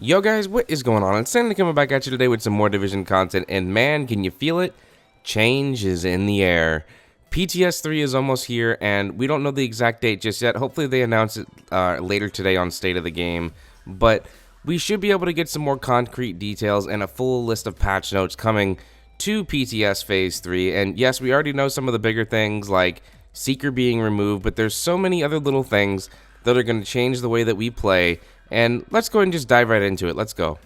Yo guys, what is going on? It's Sandy coming back at you today with some more Division content, and man, can you feel it? Change is in the air. PTS 3 is almost here, and we don't know the exact date just yet. Hopefully they announce it later today on State of the Game, but we should be able to get some more concrete details and a full list of patch notes coming to PTS Phase 3, and yes, we already know some of the bigger things like Seeker being removed, but there's so many other little things that are going to change the way that we play. And let's go ahead and just dive right into it. Let's go.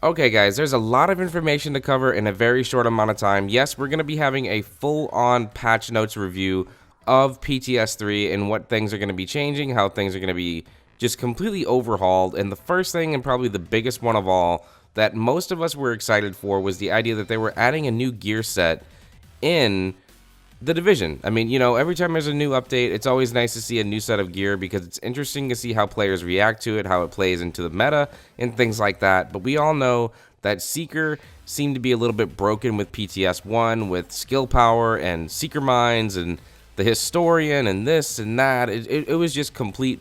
Okay guys, there's a lot of information to cover in a very short amount of time. Yes, we're going to be having a full-on patch notes review of PTS 3 and what things are going to be changing, how things are going to be just completely overhauled. And the first thing, and probably the biggest one of all, that most of us were excited for was the idea that they were adding a new gear set in the Division. I mean, you know, every time there's a new update, it's always nice to see a new set of gear because it's interesting to see how players react to it, how it plays into the meta, and things like that. But we all know that Seeker seemed to be a little bit broken with PTS 1, with skill power and Seeker mines and the Historian and this and that. It was just complete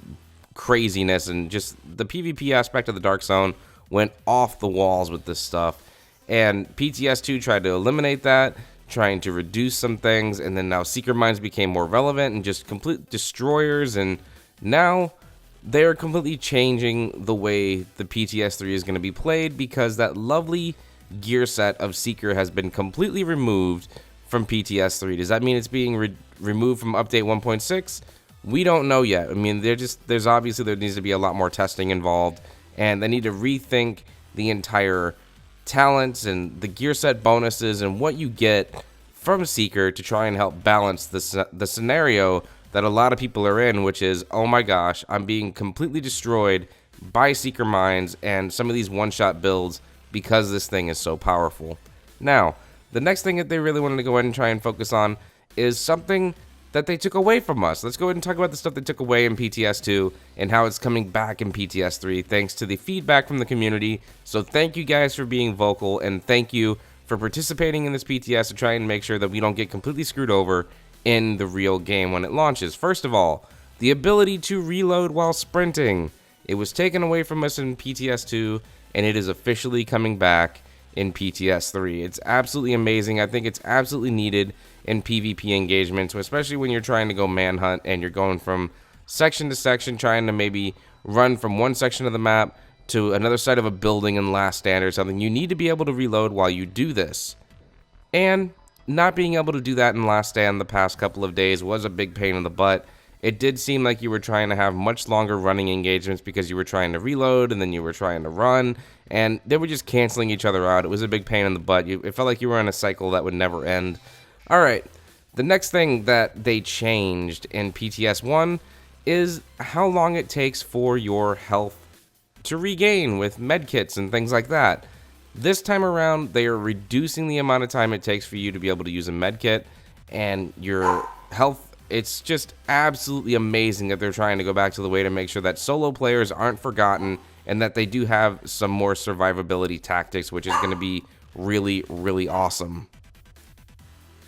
craziness, and just the PvP aspect of the Dark Zone went off the walls with this stuff. And PTS 2 tried to eliminate that, trying to reduce some things, and then now Seeker Mines became more relevant and just complete destroyers, and now they're completely changing the way the PTS 3 is going to be played because that lovely gear set of Seeker has been completely removed from PTS 3. Does that mean it's being removed from update 1.6? We don't know yet. I mean, there needs to be a lot more testing involved, and they need to rethink the entire talents and the gear set bonuses and what you get from Seeker to try and help balance the scenario that a lot of people are in, which is, oh my gosh, I'm being completely destroyed by Seeker mines and some of these one-shot builds because this thing is so powerful. Now, the next thing that they really wanted to go ahead and try and focus on is something that they took away from us. Let's go ahead and talk about the stuff they took away in PTS 2 and how it's coming back in PTS 3 thanks to the feedback from the community. So thank you guys for being vocal, and thank you for participating in this PTS to try and make sure that we don't get completely screwed over in the real game when it launches. First of all, the ability to reload while sprinting. It was taken away from us in PTS 2, and it is officially coming back in PTS 3. It's absolutely amazing. I think it's absolutely needed in PvP engagements, especially when you're trying to go manhunt and you're going from section to section, trying to maybe run from one section of the map to another side of a building in Last Stand or something. You need to be able to reload while you do this. And not being able to do that in Last Stand the past couple of days was a big pain in the butt. It did seem like you were trying to have much longer running engagements because you were trying to reload and then you were trying to run, and they were just canceling each other out. It was a big pain in the butt. It felt like you were in a cycle that would never end. Alright, the next thing that they changed in PTS 1 is how long it takes for your health to regain with medkits and things like that. This time around, they are reducing the amount of time it takes for you to be able to use a medkit, and your health. It's just absolutely amazing that they're trying to go back to the way to make sure that solo players aren't forgotten and that they do have some more survivability tactics, which is going to be really, really awesome.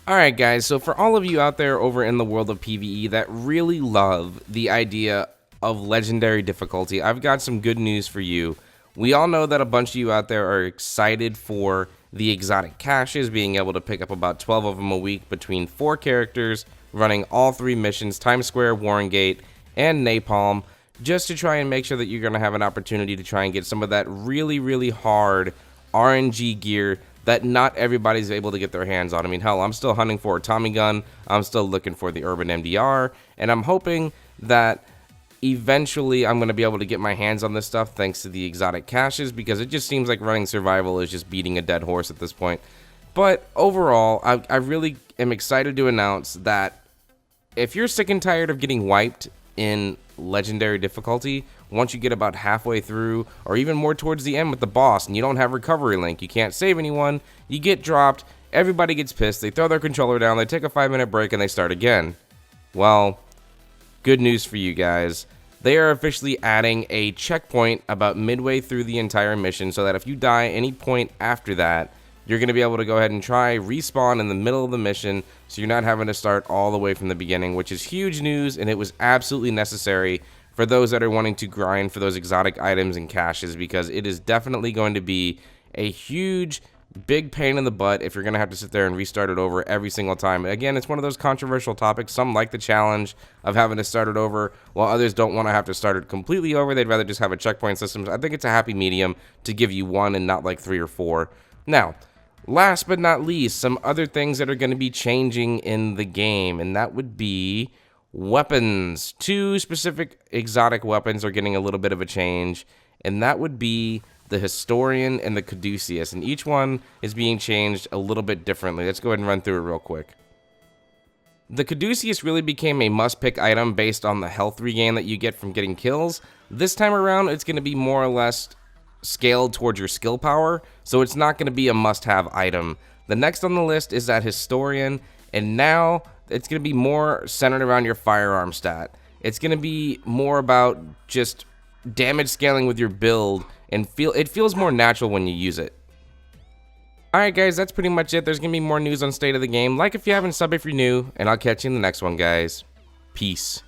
Alright guys, so for all of you out there over in the world of PvE that really love the idea of legendary difficulty, I've got some good news for you. We all know that a bunch of you out there are excited for the exotic caches, being able to pick up about 12 of them a week between 4 characters, running all 3 missions, Times Square, Warren Gate, and Napalm, just to try and make sure that you're going to have an opportunity to try and get some of that really, really hard RNG gear that not everybody's able to get their hands on. I mean, hell, I'm still hunting for a Tommy gun, I'm still looking for the Urban MDR, and I'm hoping that eventually I'm going to be able to get my hands on this stuff thanks to the exotic caches, because it just seems like running survival is just beating a dead horse at this point. But overall, I really am excited to announce that if you're sick and tired of getting wiped in legendary difficulty, once you get about halfway through or even more towards the end with the boss and you don't have recovery link, you can't save anyone, you get dropped, everybody gets pissed, they throw their controller down, they take a 5-minute break, and they start again. Well, good news for you guys. They are officially adding a checkpoint about midway through the entire mission so that if you die any point after that, you're going to be able to go ahead and try respawn in the middle of the mission, so you're not having to start all the way from the beginning, which is huge news, and it was absolutely necessary for those that are wanting to grind for those exotic items and caches, because it is definitely going to be a huge big pain in the butt if you're going to have to sit there and restart it over every single time. Again, it's one of those controversial topics. Some like the challenge of having to start it over, while others don't want to have to start it completely over. They'd rather just have a checkpoint system. I think it's a happy medium to give you one and not like 3 or 4. Now, last but not least, some other things that are going to be changing in the game, and that would be weapons. 2 specific exotic weapons are getting a little bit of a change, and that would be the Historian and the Caduceus, and each one is being changed a little bit differently. Let's go ahead and run through it real quick. The Caduceus really became a must-pick item based on the health regain that you get from getting kills. This time around, it's going to be more or less scaled towards your skill power, so it's not going to be a must-have item. The next on the list is that Historian, and now it's going to be more centered around your firearm stat. It's going to be more about just damage scaling with your build, and it feels more natural when you use it. Alright guys, that's pretty much it. There's going to be more news on State of the Game. Like if you haven't, sub if you're new, and I'll catch you in the next one, guys. Peace.